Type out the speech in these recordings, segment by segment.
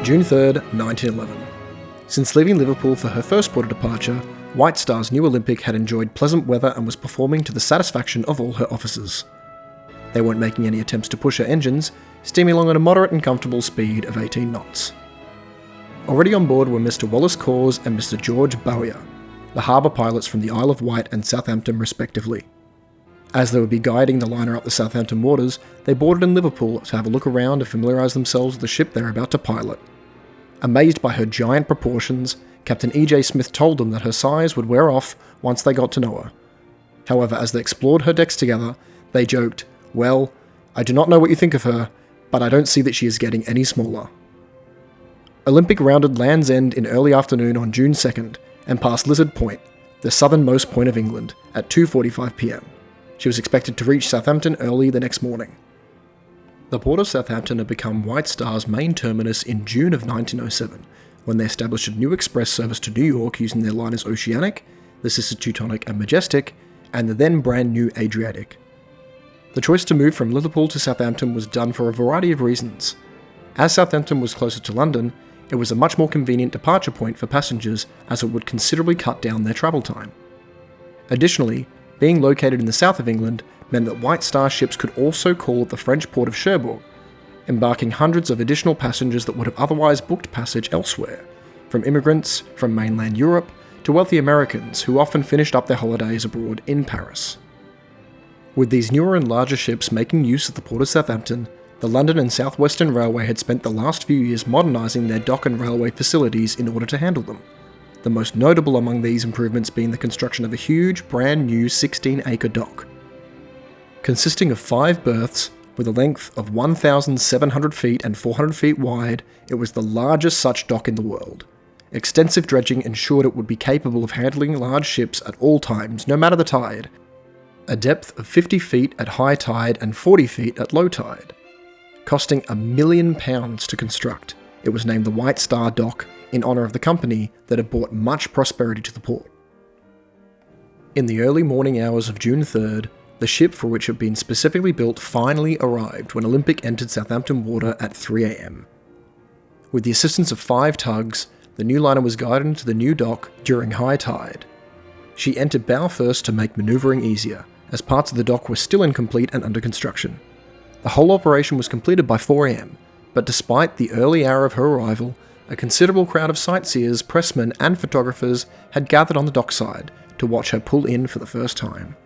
June 3rd, 1911. Since leaving Liverpool for her first port of departure, White Star's new Olympic had enjoyed pleasant weather and was performing to the satisfaction of all her officers. They weren't making any attempts to push her engines, steaming along at a moderate and comfortable speed of 18 knots. Already on board were Mr. Wallace Cause and Mr. George Bowyer, the harbour pilots from the Isle of Wight and Southampton respectively. As they would be guiding the liner up the Southampton waters, they boarded in Liverpool to have a look around and familiarise themselves with the ship they were about to pilot. Amazed by her giant proportions, Captain E.J. Smith told them that her size would wear off once they got to know her. However, as they explored her decks together, they joked, "Well, I do not know what you think of her, but I don't see that she is getting any smaller." Olympic rounded Land's End in early afternoon on June 2nd and passed Lizard Point, the southernmost point of England, at 2:45 p.m. She was expected to reach Southampton early the next morning. The port of Southampton had become White Star's main terminus in June of 1907, when they established a new express service to New York using their liners Oceanic, the sister Teutonic and Majestic, and the then brand new Adriatic. The choice to move from Liverpool to Southampton was done for a variety of reasons. As Southampton was closer to London, it was a much more convenient departure point for passengers as it would considerably cut down their travel time. Additionally, being located in the south of England meant that White Star ships could also call at the French port of Cherbourg, embarking hundreds of additional passengers that would have otherwise booked passage elsewhere, from immigrants from mainland Europe to wealthy Americans who often finished up their holidays abroad in Paris. With these newer and larger ships making use of the port of Southampton, the London and South Western Railway had spent the last few years modernising their dock and railway facilities in order to handle them. The most notable among these improvements being the construction of a huge, brand new 16-acre dock. Consisting of 5 berths, with a length of 1,700 feet and 400 feet wide, it was the largest such dock in the world. Extensive dredging ensured it would be capable of handling large ships at all times, no matter the tide. A depth of 50 feet at high tide and 40 feet at low tide. Costing £1 million to construct, it was named the White Star Dock in honour of the company that had brought much prosperity to the port. In the early morning hours of June 3rd, the ship for which it had been specifically built finally arrived when Olympic entered Southampton water at 3 a.m. With the assistance of 5 tugs, the new liner was guided into the new dock during high tide. She entered bow first to make manoeuvring easier, as parts of the dock were still incomplete and under construction. The whole operation was completed by 4 a.m, but despite the early hour of her arrival, a considerable crowd of sightseers, pressmen and photographers had gathered on the dockside to watch her pull in for the first time.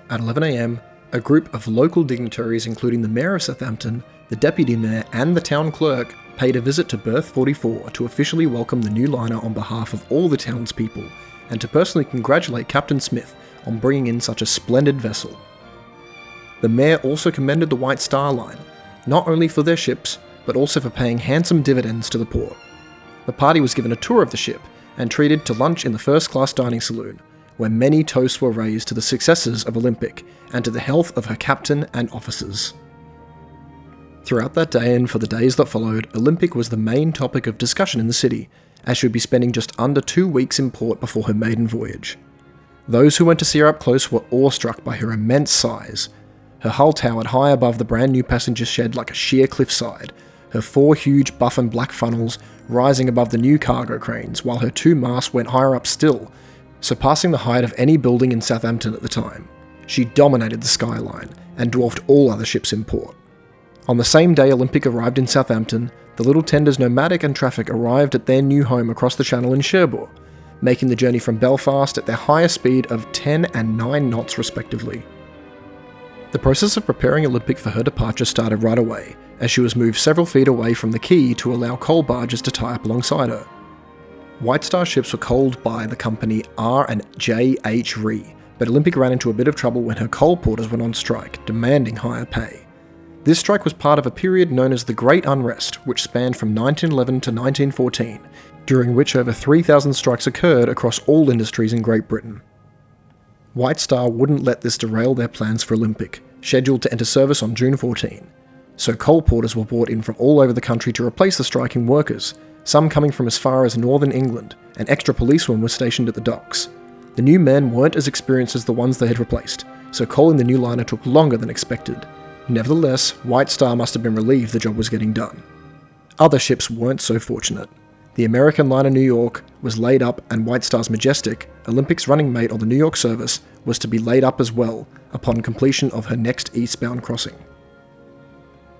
At 11 a.m, a group of local dignitaries including the Mayor of Southampton, the Deputy Mayor and the Town Clerk paid a visit to berth 44 to officially welcome the new liner on behalf of all the townspeople and to personally congratulate Captain Smith on bringing in such a splendid vessel. The Mayor also commended the White Star Line, not only for their ships, but also for paying handsome dividends to the port. The party was given a tour of the ship and treated to lunch in the first-class dining saloon, where many toasts were raised to the successes of Olympic and to the health of her captain and officers. Throughout that day and for the days that followed, Olympic was the main topic of discussion in the city, as she would be spending just under 2 weeks in port before her maiden voyage. Those who went to see her up close were awestruck by her immense size. Her hull towered high above the brand new passenger shed like a sheer cliffside, her 4 huge buff and black funnels rising above the new cargo cranes, while her 2 masts went higher up still, surpassing the height of any building in Southampton at the time. She dominated the skyline and dwarfed all other ships in port. On the same day Olympic arrived in Southampton, the little tender's nomadic and traffic arrived at their new home across the channel in Cherbourg, making the journey from Belfast at their highest speed of 10 and 9 knots respectively. The process of preparing Olympic for her departure started right away, as she was moved several feet away from the quay to allow coal barges to tie up alongside her. White Star ships were coaled by the company R&J.H. Ree, but Olympic ran into a bit of trouble when her coal porters went on strike, demanding higher pay. This strike was part of a period known as the Great Unrest, which spanned from 1911 to 1914, during which over 3,000 strikes occurred across all industries in Great Britain. White Star wouldn't let this derail their plans for Olympic, scheduled to enter service on June 14. So coal porters were brought in from all over the country to replace the striking workers, some coming from as far as northern England, and extra policemen were stationed at the docks. The new men weren't as experienced as the ones they had replaced, so coaling the new liner took longer than expected. Nevertheless, White Star must have been relieved the job was getting done. Other ships weren't so fortunate. The American liner New York was laid up, and White Star's Majestic, Olympic's running mate on the New York service, was to be laid up as well upon completion of her next eastbound crossing.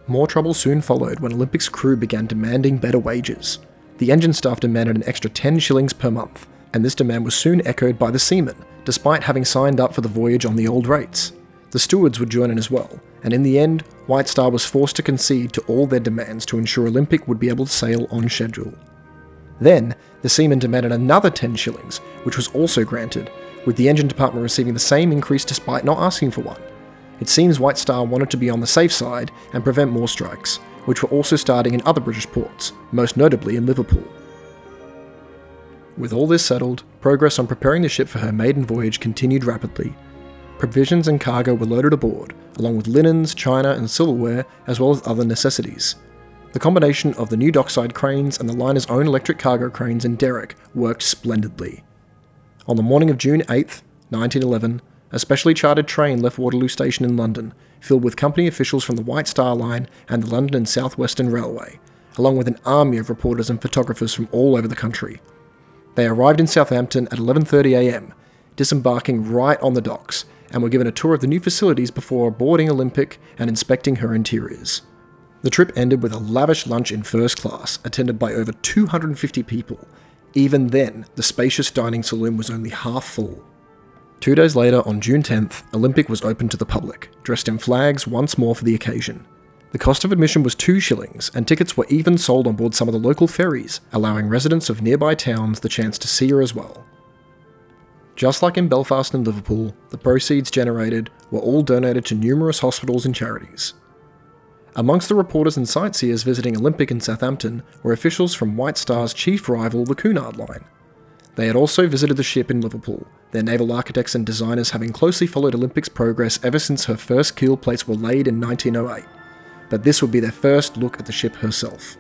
More trouble soon followed when Olympic's crew began demanding better wages. The engine staff demanded an extra 10 shillings per month, and this demand was soon echoed by the seamen, despite having signed up for the voyage on the old rates. The stewards would join in as well, and in the end, White Star was forced to concede to all their demands to ensure Olympic would be able to sail on schedule. Then, the seamen demanded another 10 shillings, which was also granted, with the engine department receiving the same increase despite not asking for one. It seems White Star wanted to be on the safe side and prevent more strikes, which were also starting in other British ports, most notably in Liverpool. With all this settled, progress on preparing the ship for her maiden voyage continued rapidly. Provisions and cargo were loaded aboard, along with linens, china and silverware, as well as other necessities. The combination of the new dockside cranes and the liner's own electric cargo cranes and derrick worked splendidly. On the morning of June 8th, 1911, a specially chartered train left Waterloo Station in London, filled with company officials from the White Star Line and the London and South Western Railway, along with an army of reporters and photographers from all over the country. They arrived in Southampton at 11:30 a.m, disembarking right on the docks, and were given a tour of the new facilities before boarding Olympic and inspecting her interiors. The trip ended with a lavish lunch in first class, attended by over 250 people. Even then, the spacious dining saloon was only half full. 2 days later, on June 10th, Olympic was opened to the public, dressed in flags once more for the occasion. The cost of admission was 2 shillings, and tickets were even sold on board some of the local ferries, allowing residents of nearby towns the chance to see her as well. Just like in Belfast and Liverpool, the proceeds generated were all donated to numerous hospitals and charities. Amongst the reporters and sightseers visiting Olympic in Southampton were officials from White Star's chief rival, the Cunard Line. They had also visited the ship in Liverpool, their naval architects and designers having closely followed Olympic's progress ever since her first keel plates were laid in 1908, but this would be their first look at the ship herself.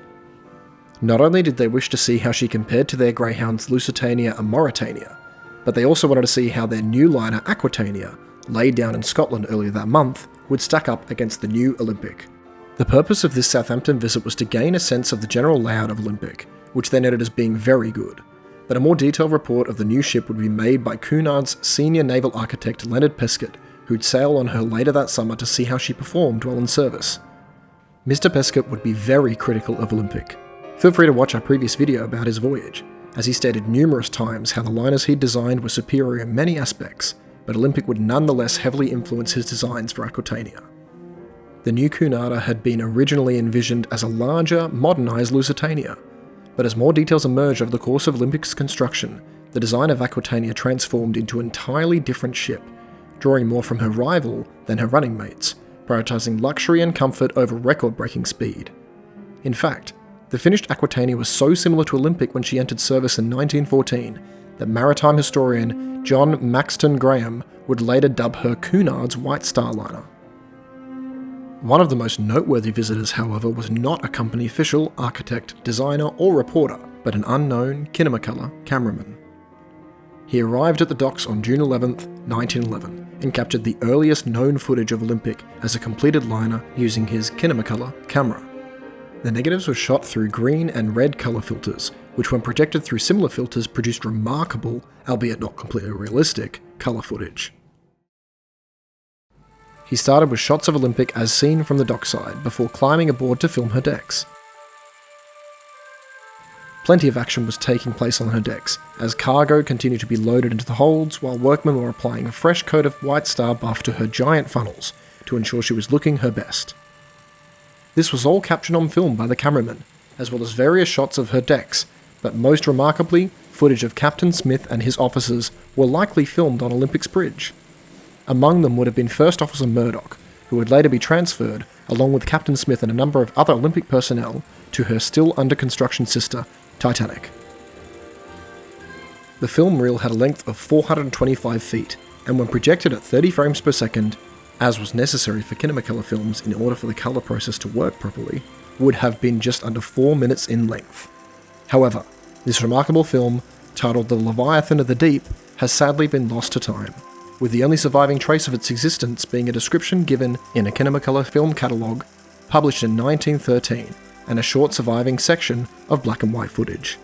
Not only did they wish to see how she compared to their greyhounds Lusitania and Mauretania, but they also wanted to see how their new liner Aquitania, laid down in Scotland earlier that month, would stack up against the new Olympic. The purpose of this Southampton visit was to gain a sense of the general layout of Olympic, which they noted as being very good, but a more detailed report of the new ship would be made by Cunard's senior naval architect Leonard Pescott, who'd sail on her later that summer to see how she performed while in service. Mr. Pescott would be very critical of Olympic. Feel free to watch our previous video about his voyage, as he stated numerous times how the liners he'd designed were superior in many aspects, but Olympic would nonetheless heavily influence his designs for Aquitania. The new Cunarder had been originally envisioned as a larger, modernised Lusitania, but as more details emerged over the course of Olympic's construction, the design of Aquitania transformed into an entirely different ship, drawing more from her rival than her running mates, prioritising luxury and comfort over record-breaking speed. In fact, the finished Aquitania was so similar to Olympic when she entered service in 1914 that maritime historian John Maxton Graham would later dub her Cunard's White Star liner. One of the most noteworthy visitors, however, was not a company official, architect, designer, or reporter, but an unknown Kinemacolour cameraman. He arrived at the docks on June 11th, 1911, and captured the earliest known footage of Olympic as a completed liner using his Kinemacolour camera. The negatives were shot through green and red colour filters, which when projected through similar filters produced remarkable, albeit not completely realistic, colour footage. He started with shots of Olympic as seen from the dockside, before climbing aboard to film her decks. Plenty of action was taking place on her decks, as cargo continued to be loaded into the holds, while workmen were applying a fresh coat of White Star buff to her giant funnels, to ensure she was looking her best. This was all captured on film by the cameraman, as well as various shots of her decks, but most remarkably, footage of Captain Smith and his officers were likely filmed on Olympic's bridge. Among them would have been First Officer Murdoch, who would later be transferred, along with Captain Smith and a number of other Olympic personnel, to her still under construction sister, Titanic. The film reel had a length of 425 feet, and when projected at 30 frames per second, as was necessary for Kinemacolour films in order for the colour process to work properly, would have been just under 4 minutes in length. However, this remarkable film, titled The Leviathan of the Deep, has sadly been lost to time, with the only surviving trace of its existence being a description given in a Kinemacolour film catalogue published in 1913, and a short surviving section of black and white footage.